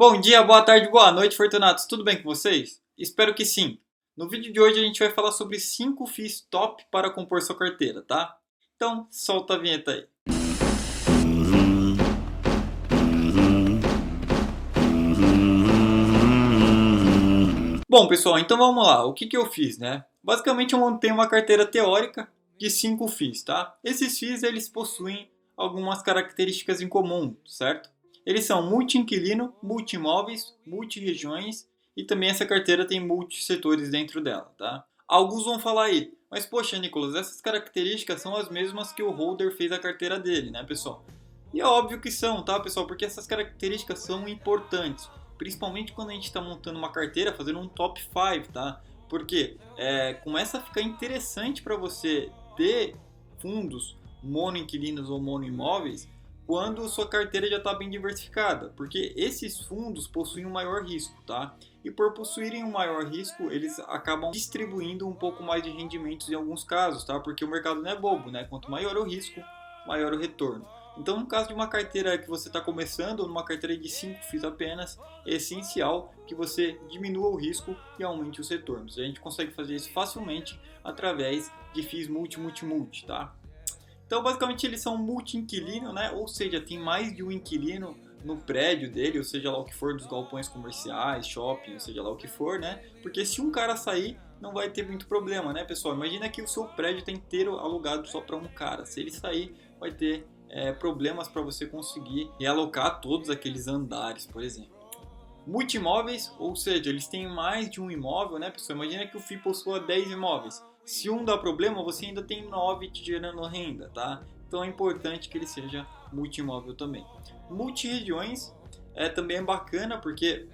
Bom dia, boa tarde, boa noite, Fortunatos. Tudo bem com vocês? Espero que sim. No vídeo de hoje a gente vai falar sobre 5 FIIs top para compor sua carteira, tá? Então, solta a vinheta aí. Bom, pessoal, então vamos lá. O que eu fiz, né? Basicamente eu montei uma carteira teórica de 5 FIIs, tá? Esses FIIs, eles possuem algumas características em comum, certo? Eles são multi-inquilino, multi-imóveis, multi-regiões e também essa carteira tem multi-setores dentro dela, tá? Alguns vão falar aí, mas poxa, Nicolas, essas características são as mesmas que o holder fez a carteira dele, né, pessoal? E é óbvio que são, tá, pessoal? Porque essas características são importantes, principalmente quando a gente está montando uma carteira, fazendo um top 5, tá? Porque começa a ficar interessante para você ter fundos monoinquilinos ou monoimóveis quando sua carteira já está bem diversificada, porque esses fundos possuem um maior risco, tá? E por possuírem um maior risco, eles acabam distribuindo um pouco mais de rendimentos em alguns casos, tá? Porque o mercado não é bobo, né? Quanto maior o risco, maior o retorno. Então, no caso de uma carteira que você está começando, ou numa carteira de 5 FIIs apenas, é essencial que você diminua o risco e aumente os retornos. A gente consegue fazer isso facilmente através de FIIs multi, tá? Então, basicamente, eles são multi-inquilino, né? Ou seja, tem mais de um inquilino no prédio dele, ou seja lá o que for, dos galpões comerciais, shopping, ou seja lá o que for, né? Porque se um cara sair, não vai ter muito problema, né, pessoal? Imagina que o seu prédio está inteiro alugado só para um cara. Se ele sair, vai ter problemas para você conseguir realocar todos aqueles andares, por exemplo. Multimóveis, ou seja, eles têm mais de um imóvel, né, pessoal? Imagina que o FII possua 10 imóveis. Se um dá problema, você ainda tem 9 te gerando renda, tá? Então é importante que ele seja multimóvel também. Multiregiões também é bacana porque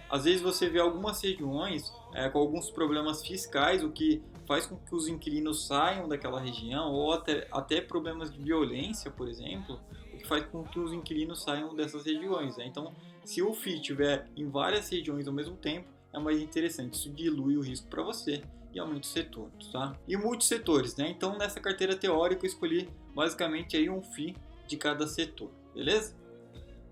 às vezes você vê algumas regiões com alguns problemas fiscais, o que faz com que os inquilinos saiam daquela região, ou até problemas de violência, por exemplo, o que faz com que os inquilinos saiam dessas regiões, né? Então, se o FII estiver em várias regiões ao mesmo tempo, é mais interessante, isso dilui o risco para você e aumenta os retornos, tá? E multissetores, né? Então, nessa carteira teórica eu escolhi basicamente aí um FII de cada setor, beleza?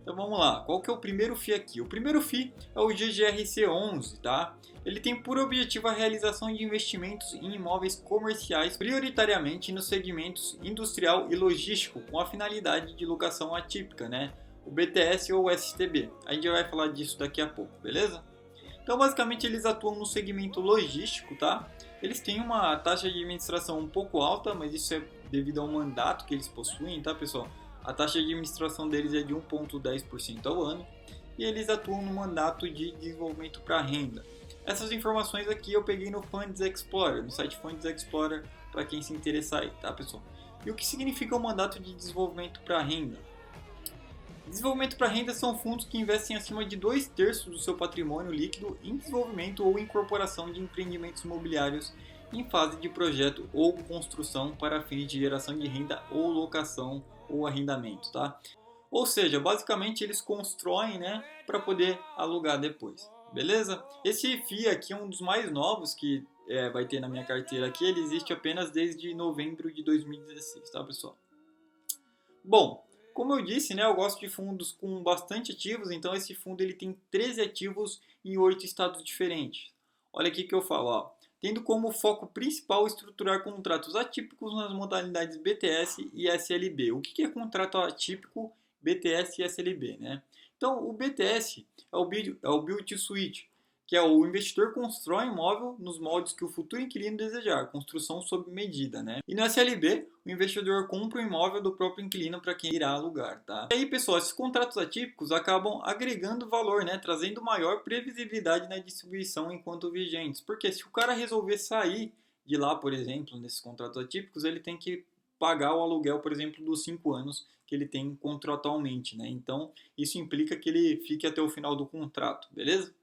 Então vamos lá, qual que é o primeiro FII aqui? O primeiro FII é o GGRC11, tá? Ele tem por objetivo a realização de investimentos em imóveis comerciais, prioritariamente nos segmentos industrial e logístico, com a finalidade de locação atípica, né? O BTS ou o STB. A gente vai falar disso daqui a pouco, beleza? Então, basicamente, eles atuam no segmento logístico, tá? Eles têm uma taxa de administração um pouco alta, mas isso é devido ao mandato que eles possuem, tá, pessoal? A taxa de administração deles é de 1,10% ao ano e eles atuam no mandato de desenvolvimento para renda. Essas informações aqui eu peguei no Funds Explorer, no site Funds Explorer, para quem se interessar aí, tá, pessoal? E o que significa o mandato de desenvolvimento para renda? Desenvolvimento para renda são fundos que investem acima de 2/3 do seu patrimônio líquido em desenvolvimento ou incorporação de empreendimentos imobiliários em fase de projeto ou construção para fins de geração de renda ou locação ou arrendamento, tá? Ou seja, basicamente eles constroem, né, para poder alugar depois, beleza? Esse FII aqui é um dos mais novos que vai ter na minha carteira aqui, ele existe apenas desde novembro de 2016, tá, pessoal? Bom, como eu disse, né, eu gosto de fundos com bastante ativos, então esse fundo ele tem 13 ativos em 8 estados diferentes. Olha aqui que eu falo, ó, tendo como foco principal estruturar contratos atípicos nas modalidades BTS e SLB. O que é contrato atípico, BTS e SLB, né? Então, o BTS é o Build to Suit, que é o investidor constrói imóvel nos moldes que o futuro inquilino desejar, construção sob medida, né? E no SLB, o investidor compra o imóvel do próprio inquilino para quem irá alugar, tá? E aí, pessoal, esses contratos atípicos acabam agregando valor, né? Trazendo maior previsibilidade na distribuição enquanto vigentes. Porque se o cara resolver sair de lá, por exemplo, nesses contratos atípicos, ele tem que pagar o aluguel, por exemplo, dos 5 anos que ele tem contratualmente, né? Então, isso implica que ele fique até o final do contrato, beleza?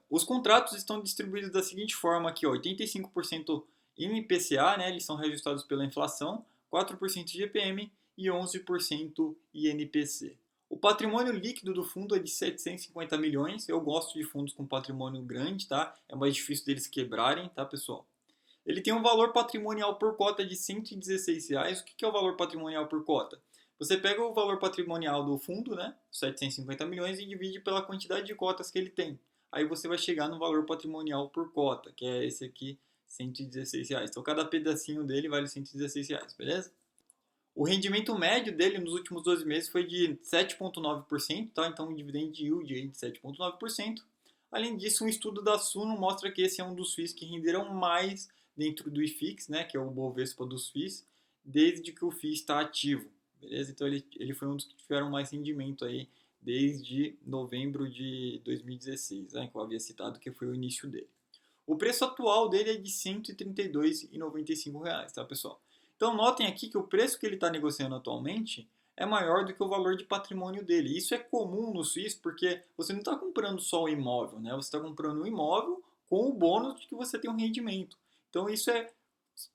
Os contratos estão distribuídos da seguinte forma aqui, ó, 85% em IPCA, né, eles são reajustados pela inflação, 4% GPM e 11% INPC. O patrimônio líquido do fundo é de 750 milhões, eu gosto de fundos com patrimônio grande, tá? É mais difícil deles quebrarem, tá, pessoal? Ele tem um valor patrimonial por cota de R$ 116. O que é o valor patrimonial por cota? Você pega o valor patrimonial do fundo, né, 750 milhões, e divide pela quantidade de cotas que ele tem. Aí você vai chegar no valor patrimonial por cota, que é esse aqui, R$ 116. Então cada pedacinho dele vale R$ 116, beleza? O rendimento médio dele nos últimos 12 meses foi de 7,9%, tá? Então um dividend yield aí de 7,9%. Além disso, um estudo da Suno mostra que esse é um dos FIIs que renderam mais dentro do IFIX, né, que é o Bovespa dos FIIs, desde que o FII está ativo, beleza? Então ele foi um dos que tiveram mais rendimento aí desde novembro de 2016, né, que eu havia citado que foi o início dele. O preço atual dele é de R$ 132,95, tá, pessoal? Então notem aqui que o preço que ele está negociando atualmente é maior do que o valor de patrimônio dele. Isso é comum no Suíço porque você não está comprando só o imóvel, né? Você está comprando o imóvel com o bônus de que você tem um rendimento. Então isso é, de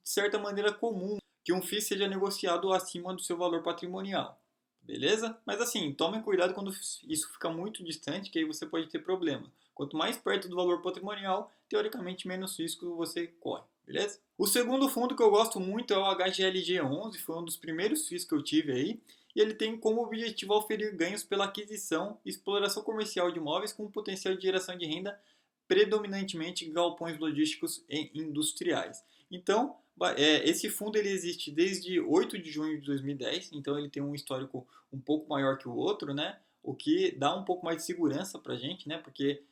certa maneira, comum que um FII seja negociado acima do seu valor patrimonial. Beleza? Mas assim, tome cuidado quando isso fica muito distante, que aí você pode ter problema. Quanto mais perto do valor patrimonial, teoricamente menos risco você corre, beleza? O segundo fundo que eu gosto muito é o HGLG11, foi um dos primeiros FIIs que eu tive aí, e ele tem como objetivo oferir ganhos pela aquisição e exploração comercial de imóveis com potencial de geração de renda predominantemente em galpões logísticos e industriais. Então, esse fundo ele existe desde 8 de junho de 2010, então ele tem um histórico um pouco maior que o outro, né? O que dá um pouco mais de segurança para a gente, né? Porque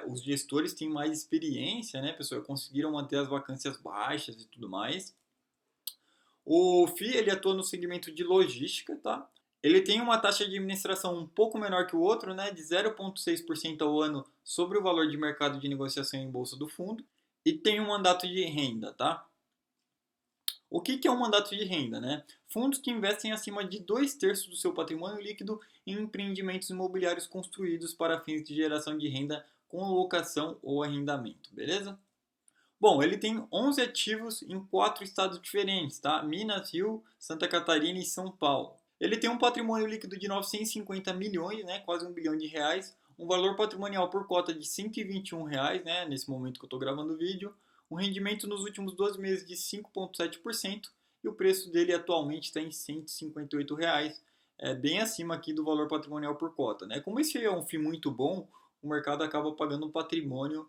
os gestores têm mais experiência, né, pessoal? Conseguiram manter as vacâncias baixas e tudo mais. O FII ele atua no segmento de logística, tá? Ele tem uma taxa de administração um pouco menor que o outro, né, de 0,6% ao ano sobre o valor de mercado de negociação em bolsa do fundo, e tem um mandato de renda, tá? O que é um mandato de renda, né? Fundos que investem acima de 2/3 do seu patrimônio líquido em empreendimentos imobiliários construídos para fins de geração de renda com locação ou arrendamento, beleza? Bom, ele tem 11 ativos em 4 estados diferentes, tá? Minas, Rio, Santa Catarina e São Paulo. Ele tem um patrimônio líquido de 950 milhões, né? Quase R$ 1 bilhão, um valor patrimonial por cota de R$ 121, né? Nesse momento que eu estou gravando o vídeo, um rendimento nos últimos 12 meses de 5,7% e o preço dele atualmente está em R$ 158, bem acima aqui do valor patrimonial por cota, né? Como esse é um FII muito bom, o mercado acaba pagando um patrimônio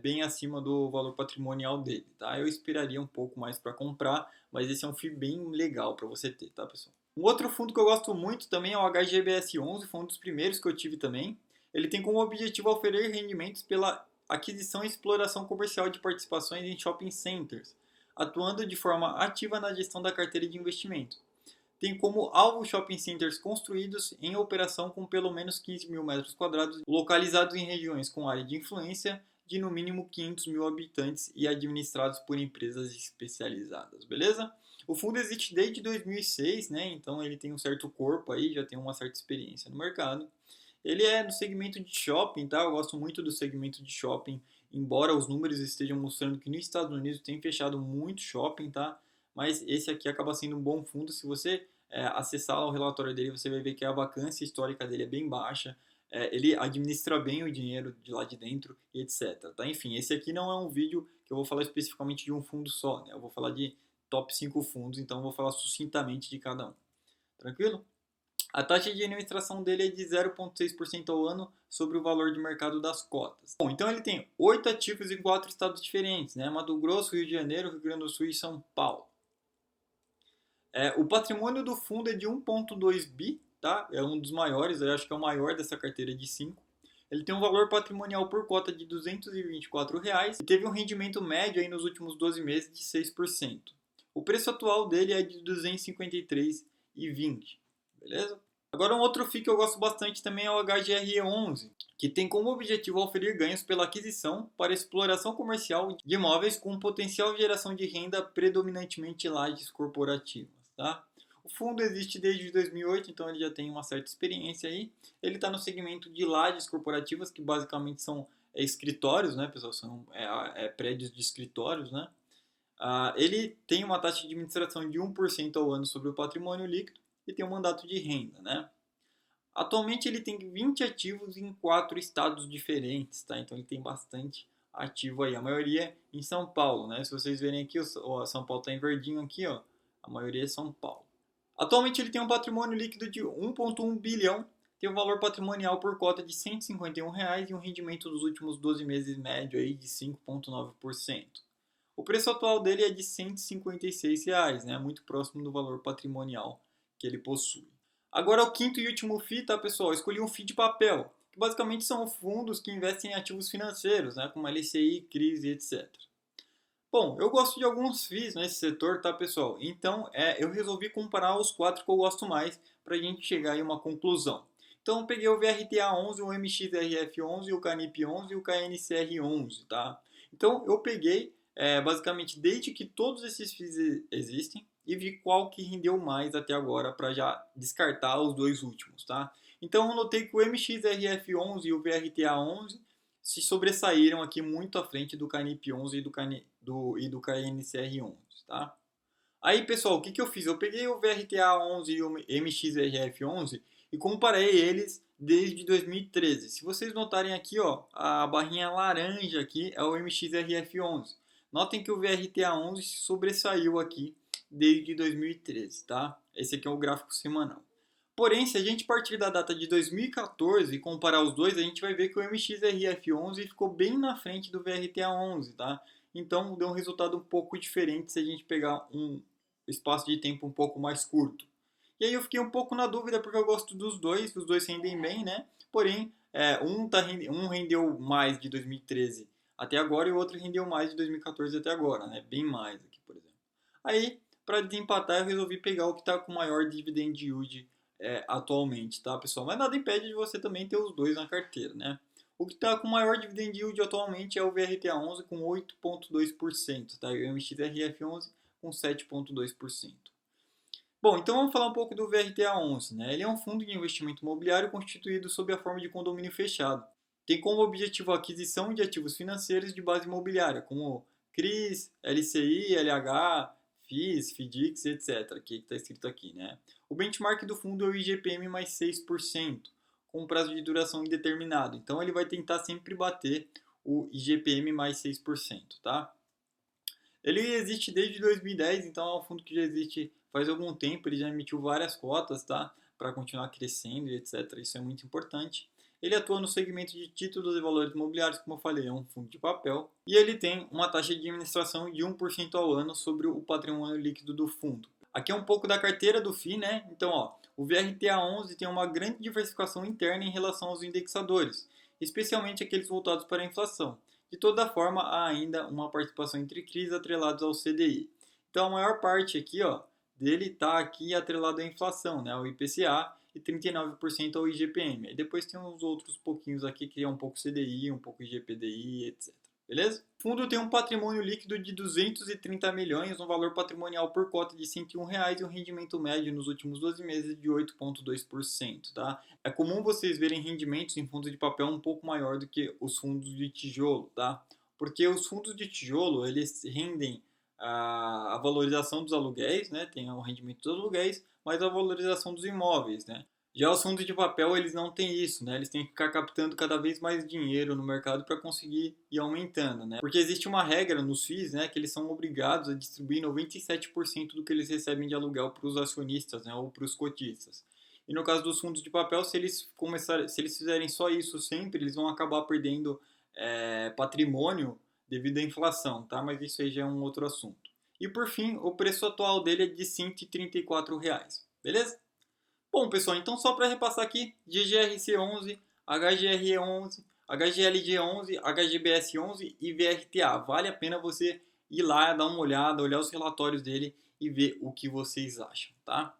bem acima do valor patrimonial dele, tá? Eu esperaria um pouco mais para comprar, mas esse é um FII bem legal para você ter, tá, pessoal? Um outro fundo que eu gosto muito também é o HGBS11, foi um dos primeiros que eu tive também. Ele tem como objetivo oferecer rendimentos pela aquisição e exploração comercial de participações em shopping centers, atuando de forma ativa na gestão da carteira de investimento. Tem como alvo shopping centers construídos em operação com pelo menos 15 mil metros quadrados, localizados em regiões com área de influência de no mínimo 500 mil habitantes e administrados por empresas especializadas, beleza? O fundo existe desde 2006, né? Então ele tem um certo corpo aí, já tem uma certa experiência no mercado. Ele é no segmento de shopping, tá? Eu gosto muito do segmento de shopping, embora os números estejam mostrando que nos Estados Unidos tem fechado muito shopping, tá? Mas esse aqui acaba sendo um bom fundo. Se você acessar o relatório dele, você vai ver que a vacância histórica dele é bem baixa. Ele administra bem o dinheiro de lá de dentro e etc. Tá? Enfim, esse aqui não é um vídeo que eu vou falar especificamente de um fundo só, né? Eu vou falar de top 5 fundos, então eu vou falar sucintamente de cada um. Tranquilo? A taxa de administração dele é de 0,6% ao ano sobre o valor de mercado das cotas. Bom, então ele tem 8 ativos em 4 estados diferentes, né? Mato Grosso, Rio de Janeiro, Rio Grande do Sul e São Paulo. O patrimônio do fundo é de 1,2 bi, tá? É um dos maiores, eu acho que é o maior dessa carteira de 5. Ele tem um valor patrimonial por cota de R$ 224 e teve um rendimento médio aí nos últimos 12 meses de 6%. O preço atual dele é de R$ 253,20, beleza? Agora um outro FII que eu gosto bastante também é o HGRE11, que tem como objetivo oferir ganhos pela aquisição para exploração comercial de imóveis com potencial de geração de renda predominantemente lajes corporativas, tá? O fundo existe desde 2008, então ele já tem uma certa experiência aí. Ele está no segmento de lajes corporativas, que basicamente são escritórios, né, pessoal? São prédios de escritórios, né? Ele tem uma taxa de administração de 1% ao ano sobre o patrimônio líquido e tem um mandato de renda, né? Atualmente ele tem 20 ativos em 4 estados diferentes, tá? Então ele tem bastante ativo aí. A maioria em São Paulo, né? Se vocês verem aqui, o São Paulo está em verdinho aqui, ó. A maioria é São Paulo. Atualmente ele tem um patrimônio líquido de 1,1 bilhão, tem um valor patrimonial por cota de R$ 151 e um rendimento dos últimos 12 meses médio aí de 5,9%. O preço atual dele é de R$ 156, né? Muito próximo do valor patrimonial que ele possui. Agora o quinto e último FII, tá pessoal? Eu escolhi um FII de papel, que basicamente são fundos que investem em ativos financeiros, né? Como LCI, CRIs e etc. Bom, eu gosto de alguns FIIs nesse setor, tá pessoal? Então eu resolvi comparar os quatro que eu gosto mais para a gente chegar em uma conclusão. Então eu peguei o VRTA11, o MXRF11, o CANIP11 e o KNCR11, tá? Então eu peguei basicamente desde que todos esses FIIs existem e vi qual que rendeu mais até agora para já descartar os dois últimos, tá? Então eu notei que o MXRF11 e o VRTA11 se sobressaíram aqui muito à frente do Canip11 e do KNCR11, tá? Aí, pessoal, o que, que eu fiz? Eu peguei o VRTA11 e o MXRF11 e comparei eles desde 2013. Se vocês notarem aqui, ó, a barrinha laranja aqui é o MXRF11. Notem que o VRTA11 se sobressaiu aqui desde 2013, tá? Esse aqui é o gráfico semanal. Porém, se a gente partir da data de 2014 e comparar os dois, a gente vai ver que o MXRF11 ficou bem na frente do VRTA11, tá? Então, deu um resultado um pouco diferente se a gente pegar um espaço de tempo um pouco mais curto. E aí eu fiquei um pouco na dúvida porque eu gosto dos dois, os dois rendem bem, né? Porém, um rendeu mais de 2013 até agora e o outro rendeu mais de 2014 até agora, né? Bem mais aqui, por exemplo. Aí, para desempatar, eu resolvi pegar o que está com maior dividend yield atualmente, tá, pessoal? Mas nada impede de você também ter os dois na carteira, né? O que está com maior dividend yield atualmente é o VRTA11 com 8,2%, tá? E o MXRF11 com 7,2%. Bom, então vamos falar um pouco do VRTA11, né? Ele é um fundo de investimento imobiliário constituído sob a forma de condomínio fechado. Tem como objetivo a aquisição de ativos financeiros de base imobiliária, como CRIs, LCI, LH, FIIs, FDICs, etc. Que está escrito aqui, né? O benchmark do fundo é o IGPM mais 6%, com um prazo de duração indeterminado. Então ele vai tentar sempre bater o IGPM mais 6%, tá? Ele existe desde 2010, então é um fundo que já existe faz algum tempo, ele já emitiu várias cotas, tá? Para continuar crescendo e etc. Isso é muito importante. Ele atua no segmento de títulos e valores imobiliários, como eu falei, é um fundo de papel. E ele tem uma taxa de administração de 1% ao ano sobre o patrimônio líquido do fundo. Aqui é um pouco da carteira do FII, né? Então, ó, o VRTA11 tem uma grande diversificação interna em relação aos indexadores, especialmente aqueles voltados para a inflação. De toda forma, há ainda uma participação entre CRIs atrelados ao CDI. Então, a maior parte aqui, ó, dele está aqui atrelado à inflação, né, ao IPCA, e 39% ao IGPM. E depois tem uns outros pouquinhos aqui que é um pouco CDI, um pouco IGPDI, etc. Beleza? O fundo tem um patrimônio líquido de 230 milhões, um valor patrimonial por cota de R$ 101 e um rendimento médio nos últimos 12 meses de 8,2%. Tá? É comum vocês verem rendimentos em fundos de papel um pouco maior do que os fundos de tijolo, tá? Porque os fundos de tijolo, eles rendem a valorização dos aluguéis, né? Tem o rendimento dos aluguéis, mas a valorização dos imóveis, né? Já os fundos de papel, eles não têm isso, né? Eles têm que ficar captando cada vez mais dinheiro no mercado para conseguir ir aumentando, né? Porque existe uma regra nos FIIs, né, que eles são obrigados a distribuir 97% do que eles recebem de aluguel para os acionistas, né, ou para os cotistas. E no caso dos fundos de papel, se eles fizerem só isso sempre, eles vão acabar perdendo patrimônio devido à inflação, tá? Mas isso aí já é um outro assunto. E por fim, o preço atual dele é de R$ 134, beleza? Bom, pessoal, então só para repassar aqui, GGRC11, HGRE11, HGLG11, HGBS11 e VRTA. Vale a pena você ir lá, dar uma olhada, olhar os relatórios dele e ver o que vocês acham, tá?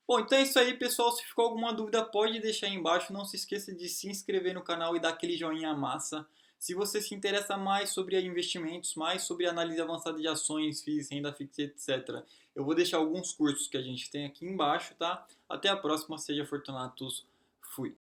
Bom, então é isso aí, pessoal. Se ficou alguma dúvida, pode deixar aí embaixo. Não se esqueça de se inscrever no canal e dar aquele joinha massa. Se você se interessa mais sobre investimentos, mais sobre análise avançada de ações, FIIs, renda fixa, etc., eu vou deixar alguns cursos que a gente tem aqui embaixo, tá? Até a próxima. Seja Fortunatos. Fui.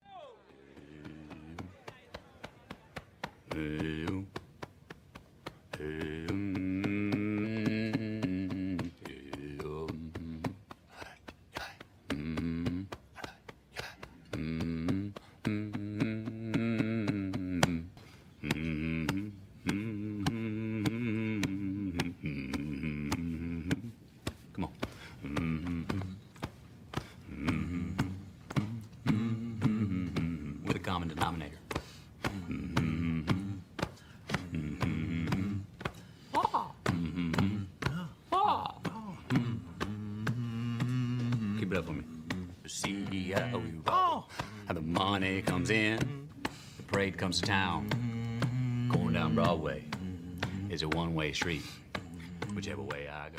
Come on. Keep it up for me. See how we roll. How the money comes in. The parade comes to town. Going down Broadway is a one-way street. Whichever way I go.